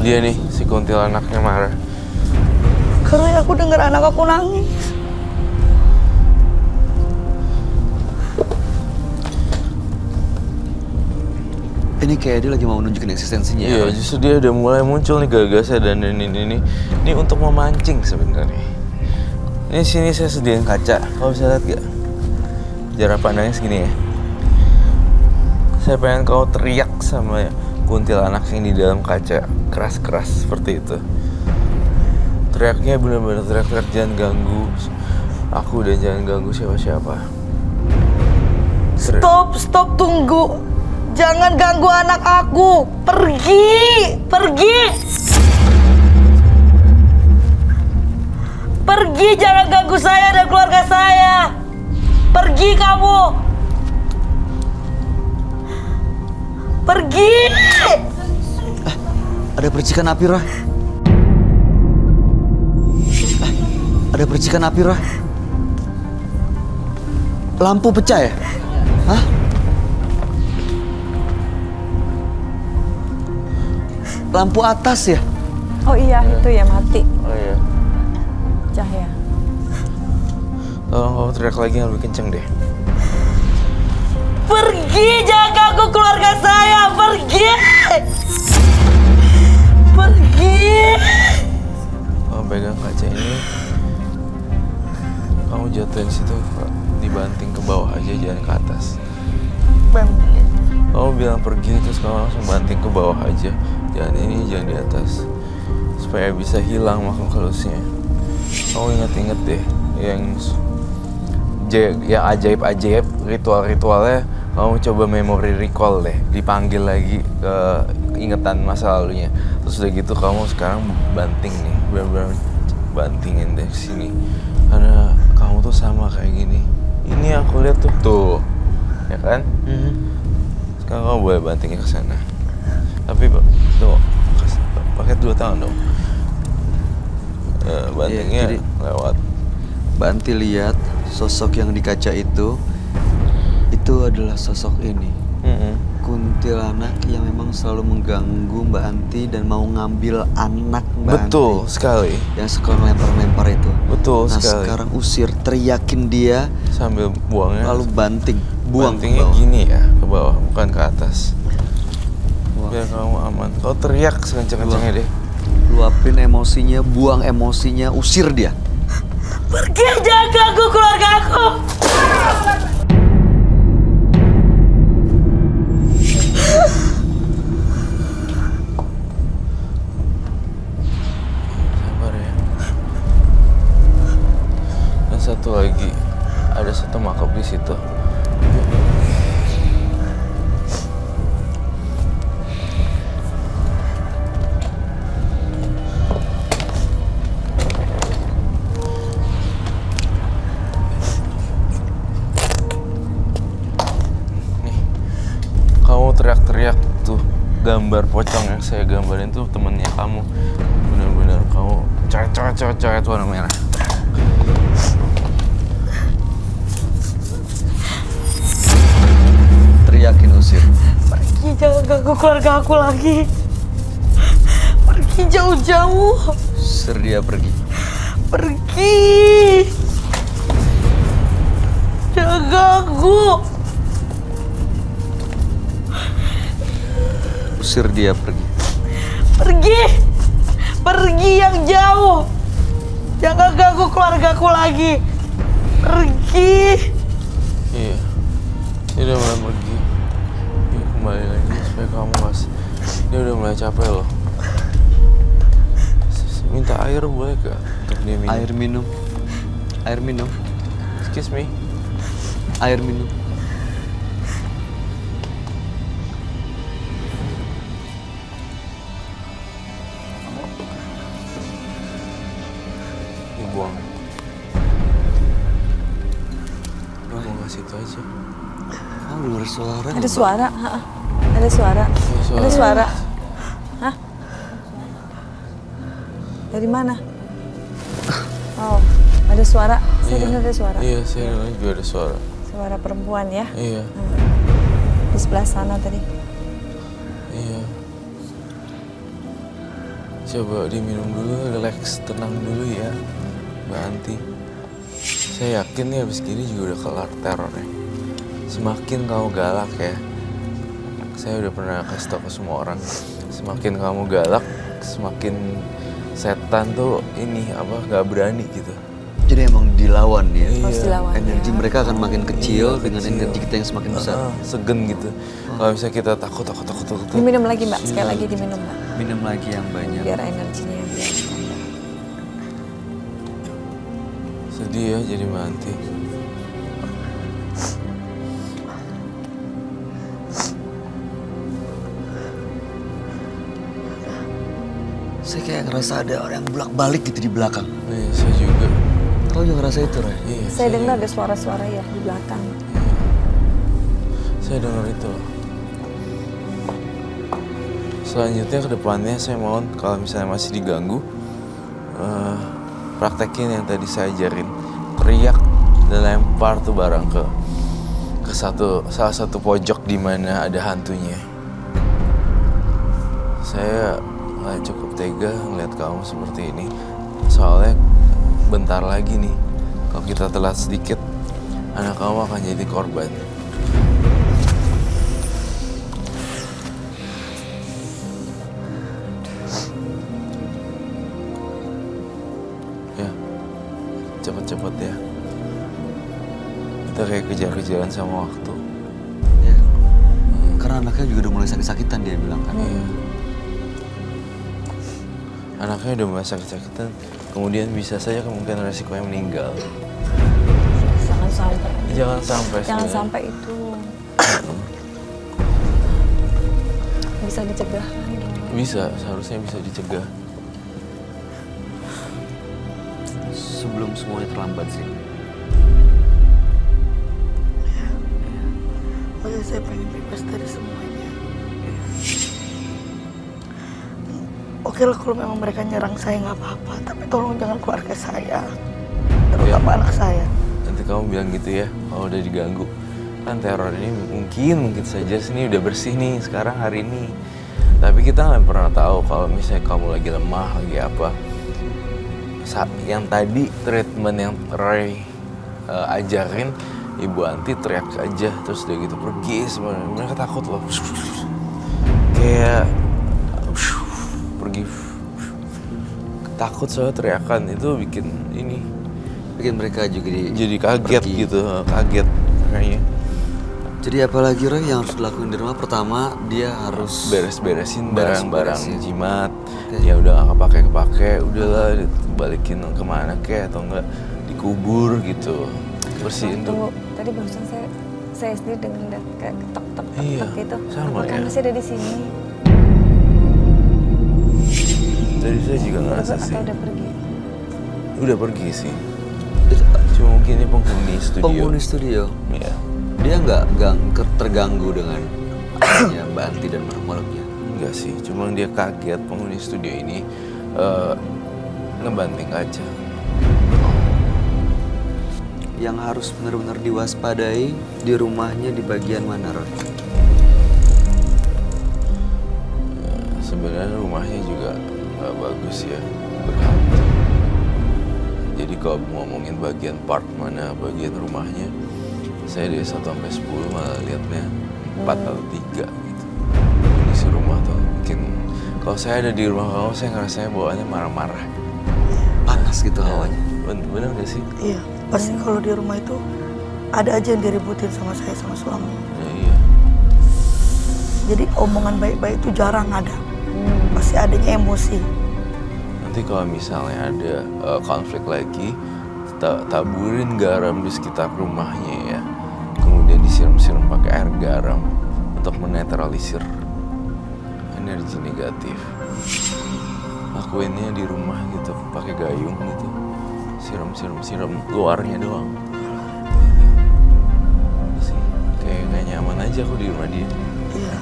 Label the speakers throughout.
Speaker 1: Dia nih, si kuntilanaknya marah.
Speaker 2: Karena aku dengar anak aku nangis.
Speaker 3: Ini kayak dia lagi mau nunjukin eksistensinya.
Speaker 1: Iya, justru dia udah mulai muncul nih gagasannya dan ini untuk memancing sebenarnya. Ini sini saya sediain kaca, kau bisa lihat gak? Jarak pandangnya segini ya. Saya pengen kau teriak sama kuntilanak yang di dalam kaca, keras-keras seperti itu. Teriaknya benar-benar teriak-teriak, jangan ganggu aku dan jangan ganggu siapa-siapa.
Speaker 2: Stop, tunggu. Jangan ganggu anak aku. Pergi. Pergi, jangan ganggu saya dan keluarga saya. Pergi kamu. Pergi.
Speaker 3: Ada percikan api, Rah. Ada percikan api, Rah. Lampu pecah ya? Hah? Lampu atas ya?
Speaker 2: Oh iya, itu ya mati.
Speaker 1: Oh iya.
Speaker 2: Cahaya.
Speaker 1: Tolong kau teriak lagi yang lebih kenceng deh.
Speaker 2: Pergi, jangan ganggu keluarga saya. Pergi.
Speaker 1: Kamu pegang kaca ini, kamu jatuhin situ, dibanting ke bawah aja, jangan ke atas. Kamu bilang pergi, terus kamu langsung banting ke bawah aja. Jangan ini, jangan di atas. Supaya bisa hilang makhluk halusnya. Kamu inget-inget deh, yang ajaib-ajaib, ritual-ritualnya, kamu coba memory recall deh. Dipanggil lagi ke ingatan masa lalunya. Terus udah gitu kamu sekarang banting nih, benar-benar bantingin deh sini. Karena kamu tuh sama kayak gini. Ini aku lihat tuh, ya kan? Sekarang kamu boleh bantingnya ke sana. Tapi tuh, pakai 2 tangan dong. Bantingnya
Speaker 3: jadi,
Speaker 1: lewat.
Speaker 3: Banti lihat sosok yang di kaca itu adalah sosok ini. Kuntilanak yang memang selalu mengganggu Mbak Anti dan mau ngambil anak Mbak Anti.
Speaker 1: Betul sekali.
Speaker 3: Yang suka melempar-lempar itu.
Speaker 1: Betul
Speaker 3: nah,
Speaker 1: sekali.
Speaker 3: Sekarang usir, teriakin dia
Speaker 1: Sambil buangnya.
Speaker 3: lalu banting. Buang
Speaker 1: bantingnya
Speaker 3: ke bawah.
Speaker 1: gini ya, ke bawah, bukan ke atas. Biar kamu aman. Kau teriak sekencang-kencangnya deh.
Speaker 3: Luapin emosinya, buang emosinya, usir dia.
Speaker 2: Pergi, jangan ganggu keluarga aku.
Speaker 1: Sabar ya. Dan satu lagi, ada satu makhluk di situ. Kamu teriak-teriak tuh, gambar pocong yang saya gambarin tuh temennya kamu. Bener-bener kamu coret warna merah.
Speaker 3: Teriakin usir.
Speaker 2: Pergi, jangan ganggu keluarga aku lagi. Pergi jauh-jauh.
Speaker 3: Usir dia pergi.
Speaker 2: Pergi. Jangan ganggu.
Speaker 3: Usir dia pergi.
Speaker 2: Pergi yang jauh. Jangan ganggu keluargaku lagi. Pergi.
Speaker 1: Iya, dia udah mulai pergi. Yuk kembali lagi supaya kamu mas. Dia udah mulai capek loh. Minta air boleh gak untuk dia minum?
Speaker 3: Air minum. Air minum.
Speaker 1: Excuse me.
Speaker 3: Air minum.
Speaker 1: Dibuang. Udah mau ngasih itu aja.
Speaker 3: Oh, dengar suara.
Speaker 2: Ada suara. Ada suara. Ada suara. Hah? Dari mana? Oh, ada suara. Saya dengar ada suara.
Speaker 1: Iya, saya dengar juga ada suara.
Speaker 2: Suara perempuan ya.
Speaker 1: Iya.
Speaker 2: Di sebelah sana tadi.
Speaker 1: Iya. Coba diminum dulu, relax, tenang dulu ya, Mbak Anti. Saya yakin nih abis gini juga udah kelar terornya. Semakin kamu galak ya, saya udah pernah kasih tau ke semua orang. Semakin kamu galak, semakin setan tuh gak berani gitu.
Speaker 3: Jadi emang dilawan ya.
Speaker 2: Harus dilawan.
Speaker 3: Energi
Speaker 2: ya.
Speaker 3: mereka akan makin kecil dengan energi kita yang semakin besar.
Speaker 1: Segen gitu. Kalau misalnya kita takut.
Speaker 2: Diminum lagi Mbak, sekali lagi diminum Mbak.
Speaker 3: Minum lagi yang banyak.
Speaker 2: Biar energinya biar ada.
Speaker 1: Sedih ya jadi Mbak Anti.
Speaker 3: Saya kayak ngerasa ada orang yang bolak-balik gitu di belakang.
Speaker 1: Iya, saya juga.
Speaker 3: Kau juga ngerasa itu, Ray?
Speaker 1: Iya,
Speaker 2: Saya dengar ada suara-suara ya di belakang.
Speaker 1: Saya dengar itu. Selanjutnya ke depannya saya mohon kalau misalnya masih diganggu, praktekin yang tadi saya ajarin. Teriak dan lempar tuh barang ke salah satu pojok di mana ada hantunya. Saya nggak cukup tega ngeliat kamu seperti ini. Soalnya bentar lagi nih, kalau kita telat sedikit, anak kamu akan jadi korban. Ya, cepet-cepet ya. Kita kayak kejar-kejaran sama waktu.
Speaker 3: Ya. Karena anaknya juga udah mulai sakit-sakitan dia bilang kan.
Speaker 1: Iya. Anaknya udah mulai sakit-sakitan, kemudian bisa saja kemungkinan resikonya meninggal.
Speaker 2: Jangan sampai.
Speaker 1: Jangan sampai.
Speaker 2: Jangan
Speaker 1: sebenarnya.
Speaker 2: sampai itu. Bisa dicegah kan?
Speaker 1: Bisa, seharusnya bisa dicegah.
Speaker 3: Sebelum semuanya terlambat sih.
Speaker 4: Makanya saya pengen bebas dari semuanya. Oke lah kalau memang mereka nyerang saya nggak apa-apa, tapi tolong jangan keluarga saya, terutama anak saya.
Speaker 1: Nanti kamu bilang gitu ya, kalau udah diganggu. Kan teror ini mungkin saja sini udah bersih nih sekarang hari ini. Tapi kita nggak pernah tahu kalau misalnya kamu lagi lemah, lagi apa. Yang tadi treatment yang Ray ajarin, Ibu Anti teriak aja terus udah gitu pergi semuanya. Mereka takut loh. Kayak pergi. Takut soalnya teriakan itu
Speaker 3: Bikin mereka juga
Speaker 1: jadi kaget
Speaker 3: pergi.
Speaker 1: gitu, kaget kayaknya.
Speaker 3: Jadi apalagi Ray yang harus dilakuin di rumah? Pertama dia harus
Speaker 1: Beres-beresin barang-barang
Speaker 3: Beres-beresin.
Speaker 1: jimat.
Speaker 3: Oke.
Speaker 1: Ya udah gak kepake, udahlah balikin kemana kek atau enggak dikubur gitu. Bersihin
Speaker 2: Tunggu,
Speaker 1: tuh.
Speaker 2: tadi barusan saya sendiri dengar kayak ketok
Speaker 1: Iya,
Speaker 2: gitu.
Speaker 1: sama
Speaker 2: Apakah
Speaker 1: ya.
Speaker 2: masih ada di sini?
Speaker 1: Tadi saya juga ngerasa
Speaker 2: Atau
Speaker 1: sih.
Speaker 2: udah pergi?
Speaker 1: Udah pergi sih.
Speaker 3: Itu,
Speaker 1: Cuma mungkin ini penghuni studio.
Speaker 3: penghuni studio.
Speaker 1: Iya.
Speaker 3: Dia nggak terganggu dengan ya, Mbak Anti dan makhluk-makhluknya.
Speaker 1: Enggak sih, cuma dia kaget penghuni studio ini ngebanting kaca.
Speaker 3: Yang harus benar-benar diwaspadai di rumahnya di bagian mana, Ron?
Speaker 1: Sebenarnya rumahnya juga nggak bagus ya, berhantu. Jadi kalau ngomongin bagian part mana bagian rumahnya, saya dari 1 sampai 10 malah liatnya 4 atau 3 gitu. Kondisi rumah tuh mungkin kalau saya ada di rumah kamu, saya ngerasanya bawaannya marah-marah.
Speaker 3: Panas gitu hawanya.
Speaker 1: Bener gak sih?
Speaker 4: Iya, pasti kalau di rumah itu ada aja yang diributin sama saya sama suami.
Speaker 1: Ya, iya.
Speaker 4: Jadi omongan baik-baik itu jarang ada. Pasti adanya emosi.
Speaker 1: Nanti kalau misalnya ada konflik lagi, taburin garam di sekitar rumahnya ya. Kemudian disiram-siram pakai air garam untuk menetralisir energi negatif. Lakuinnya di rumah gitu, pakai gayung gitu. Siram luarnya doang. Sih, kayak gak nyaman aja aku di rumah dia.
Speaker 4: Iya.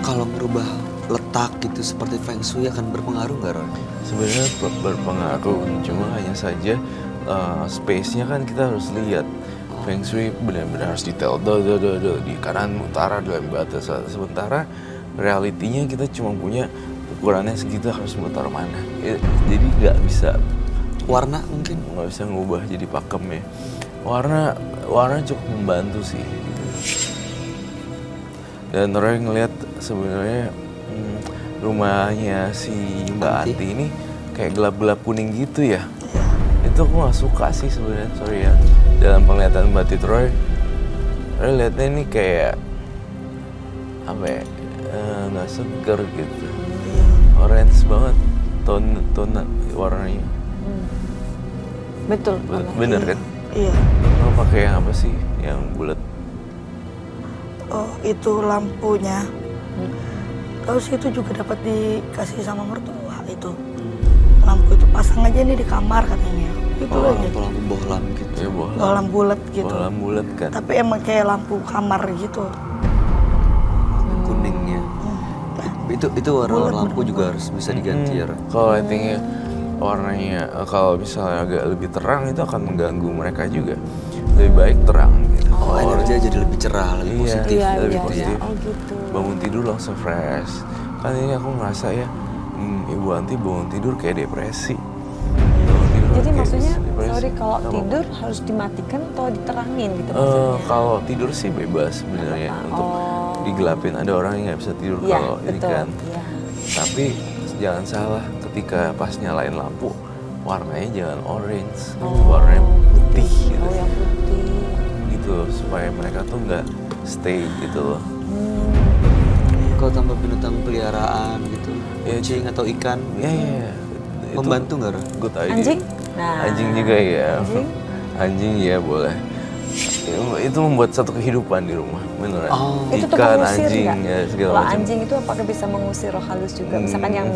Speaker 3: Kalau merubah letak gitu seperti Feng Shui akan berpengaruh nggak, Ron?
Speaker 1: Sebenarnya berpengaruh, cuma hanya saja space-nya kan kita harus lihat. Feng Shui benar-benar harus detail, di kanan utara dalam batas. Sementara realitinya kita cuma punya ukurannya segitu harus mau taruh mana. Jadi nggak bisa
Speaker 3: Warna mungkin?
Speaker 1: nggak bisa ngubah jadi pakem ya. Warna cukup membantu sih. Gitu. Dan Roy ngeliat sebenarnya rumahnya si Mbak Anti ini kayak gelap-gelap kuning gitu ya. Itu aku nggak suka sih sebenarnya, sorry ya. Dalam penglihatan Mbak Tit Roy liatnya ini kayak apa ya, nggak seger gitu, orange banget tone warnanya.
Speaker 2: Betul banget.
Speaker 1: Bener kan?
Speaker 4: Iya.
Speaker 1: Kamu pakai yang apa sih, yang bulat?
Speaker 4: Oh, itu lampunya. Terus itu juga dapat dikasih sama mertua itu. Lampu itu pasang aja nih di kamar katanya. Itu aja.
Speaker 3: Lampu bohlam gitu.
Speaker 1: Ya bohlam.
Speaker 4: Bohlam bulat gitu.
Speaker 1: Bohlam bulat kan.
Speaker 4: Tapi emang kayak lampu kamar gitu.
Speaker 3: Kuningnya. Itu warna lampu juga harus bisa diganti ya.
Speaker 1: Kalau lightingnya warnanya kalau misalnya agak lebih terang itu akan mengganggu mereka juga. Lebih baik terang gitu.
Speaker 3: Oh, energi jadi lebih cerah, lebih positif.
Speaker 2: Iya,
Speaker 1: lebih
Speaker 2: iya,
Speaker 1: positif.
Speaker 2: iya. Oh gitu.
Speaker 1: Bangun tidur langsung fresh. Kan ini aku ngerasa ya, Ibu Anti bangun tidur kayak depresi. Bangun tidur
Speaker 2: Jadi
Speaker 1: kayak
Speaker 2: maksudnya,
Speaker 1: depresi.
Speaker 2: sorry, kalau
Speaker 1: Nggak
Speaker 2: tidur harus dimatikan atau diterangin gitu
Speaker 1: apa-apa.
Speaker 2: maksudnya?
Speaker 1: Kalau tidur sih bebas sebenarnya untuk digelapin. Ada orang yang nggak bisa tidur
Speaker 2: Iya,
Speaker 1: kalau ini
Speaker 2: betul.
Speaker 1: kan.
Speaker 2: Iya.
Speaker 1: Tapi jangan salah, ketika pas nyalain lampu, warnanya jangan orange, warnanya putih gitu.
Speaker 2: Oh, yang putih.
Speaker 1: Gitu supaya mereka tuh nggak stay gitu loh.
Speaker 3: Kalau tambah binatang peliharaan gitu,
Speaker 1: Ya,
Speaker 3: kucing atau ikan,
Speaker 1: Ya. Itu
Speaker 3: membantu nggak, Ro?
Speaker 1: good idea.
Speaker 2: Anjing? Nah.
Speaker 1: Anjing juga ya.
Speaker 2: Anjing?
Speaker 1: Anjing ya boleh. Itu membuat satu kehidupan di rumah, beneran.
Speaker 3: Oh.
Speaker 2: Itu tuh
Speaker 1: Ikan,
Speaker 2: mengusir
Speaker 1: anjing,
Speaker 2: nggak?
Speaker 1: ya segala
Speaker 2: Kalau
Speaker 1: macam.
Speaker 2: anjing itu apakah bisa mengusir roh halus juga? Misalkan yang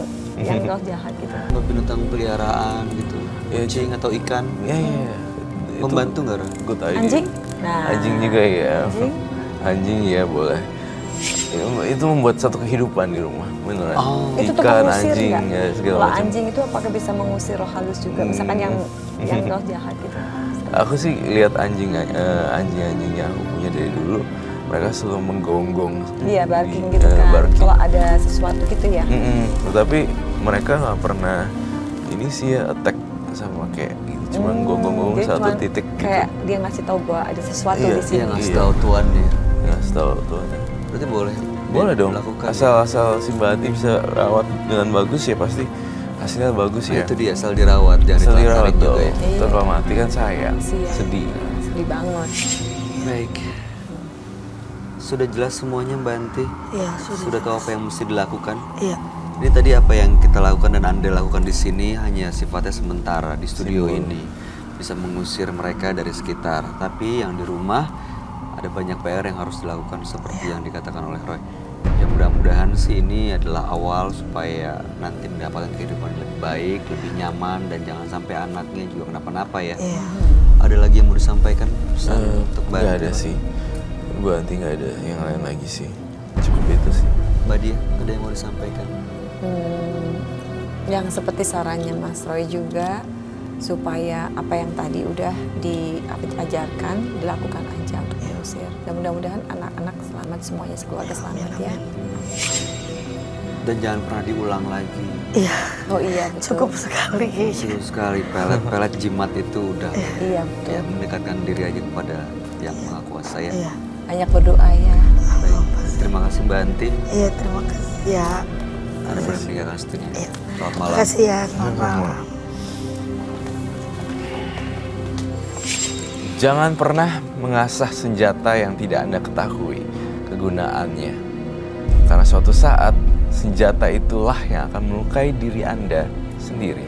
Speaker 2: roh jahat gitu.
Speaker 3: Tambah binatang peliharaan gitu,
Speaker 1: Ya,
Speaker 3: kucing atau ikan,
Speaker 1: Ya. Itu
Speaker 3: membantu nggak, Ro?
Speaker 1: good idea.
Speaker 2: Anjing? Nah.
Speaker 1: Anjing juga ya.
Speaker 2: Anjing?
Speaker 1: Anjing ya boleh. Itu membuat satu kehidupan di rumah, beneran.
Speaker 3: Oh.
Speaker 2: Itu tuh
Speaker 1: Ikan,
Speaker 2: mengusir
Speaker 1: anjing,
Speaker 2: nggak?
Speaker 1: ya segala
Speaker 2: Kalau
Speaker 1: macam.
Speaker 2: anjing itu apakah bisa mengusir roh halus juga? Misalkan yang roh jahat gitu.
Speaker 1: Aku sih lihat anjing-anjingnya aku punya dari dulu, mereka selalu menggonggong.
Speaker 2: Iya, barking gitu kan.
Speaker 1: barking.
Speaker 2: Kalau ada sesuatu gitu ya.
Speaker 1: Tetapi mereka nggak pernah ini sih ya attack sama kayak gitu. Cuma gonggong-gonggong
Speaker 2: Jadi
Speaker 1: satu
Speaker 2: cuman
Speaker 1: titik
Speaker 2: kayak
Speaker 1: gitu.
Speaker 2: dia ngasih tahu bahwa ada sesuatu
Speaker 1: Iya,
Speaker 2: di sini.
Speaker 3: Iya, ngasih tahu tuannya.
Speaker 1: Ya, setahu tuh.
Speaker 3: Berarti boleh.
Speaker 1: Boleh dong.
Speaker 3: Dilakukan.
Speaker 1: Asal si Mbak Ati bisa rawat dengan bagus ya pasti hasilnya bagus
Speaker 3: Nah,
Speaker 1: ya.
Speaker 3: itu dia, asal dirawat, jangan
Speaker 1: Asal dirawat
Speaker 3: ditelantarin juga
Speaker 1: dong.
Speaker 3: ya.
Speaker 2: Iya.
Speaker 1: Terus kalau mati kan sayang,
Speaker 2: Kasian.
Speaker 1: sedih.
Speaker 2: Sedih banget.
Speaker 3: Baik. Sudah jelas semuanya, Mbak Anti?
Speaker 4: Iya,
Speaker 3: Sudah tahu apa yang mesti dilakukan?
Speaker 4: Iya.
Speaker 3: Ini tadi apa yang kita lakukan dan Anda lakukan di sini hanya sifatnya sementara di studio ini. Bisa mengusir mereka dari sekitar. Tapi yang di rumah ada banyak PR yang harus dilakukan seperti yang dikatakan oleh Roy. Ya mudah-mudahan sih ini adalah awal supaya nanti mendapatkan kehidupan yang lebih baik, lebih nyaman, dan jangan sampai anaknya juga kenapa-napa ya.
Speaker 4: Iya.
Speaker 3: Ada lagi yang mau disampaikan pesan untuk Mbak
Speaker 1: Nggak
Speaker 3: Anti?
Speaker 1: ada sih. Mbak Anti nggak ada yang lain lagi sih. Cukup itu sih.
Speaker 3: Mbak Dia, ada yang mau disampaikan?
Speaker 2: Yang seperti sarannya Mas Roy juga, supaya apa yang tadi udah diajarkan dilakukan aja untuk mengusir. Dan mudah-mudahan anak-anak selamat, semuanya sekeluarga selamat ya.
Speaker 3: Dan jangan pernah diulang lagi.
Speaker 4: Iya.
Speaker 2: Oh iya betul.
Speaker 4: Cukup sekali.
Speaker 3: Seru sekali, pelet jimat itu udah
Speaker 2: Iya betul.
Speaker 3: ya, mendekatkan diri aja kepada yang Maha Kuasa ya.
Speaker 4: Iya.
Speaker 2: Banyak berdoa ya.
Speaker 3: Baik. Terima kasih Mbak Anti.
Speaker 4: Iya, terima kasih ya.
Speaker 3: Anda boleh meninggalkan studio.
Speaker 4: Iya.
Speaker 3: Selamat
Speaker 4: Terima
Speaker 3: malam.
Speaker 4: kasih ya. Selamat malam.
Speaker 1: Jangan pernah mengasah senjata yang tidak Anda ketahui kegunaannya. Karena suatu saat senjata itulah yang akan melukai diri Anda sendiri.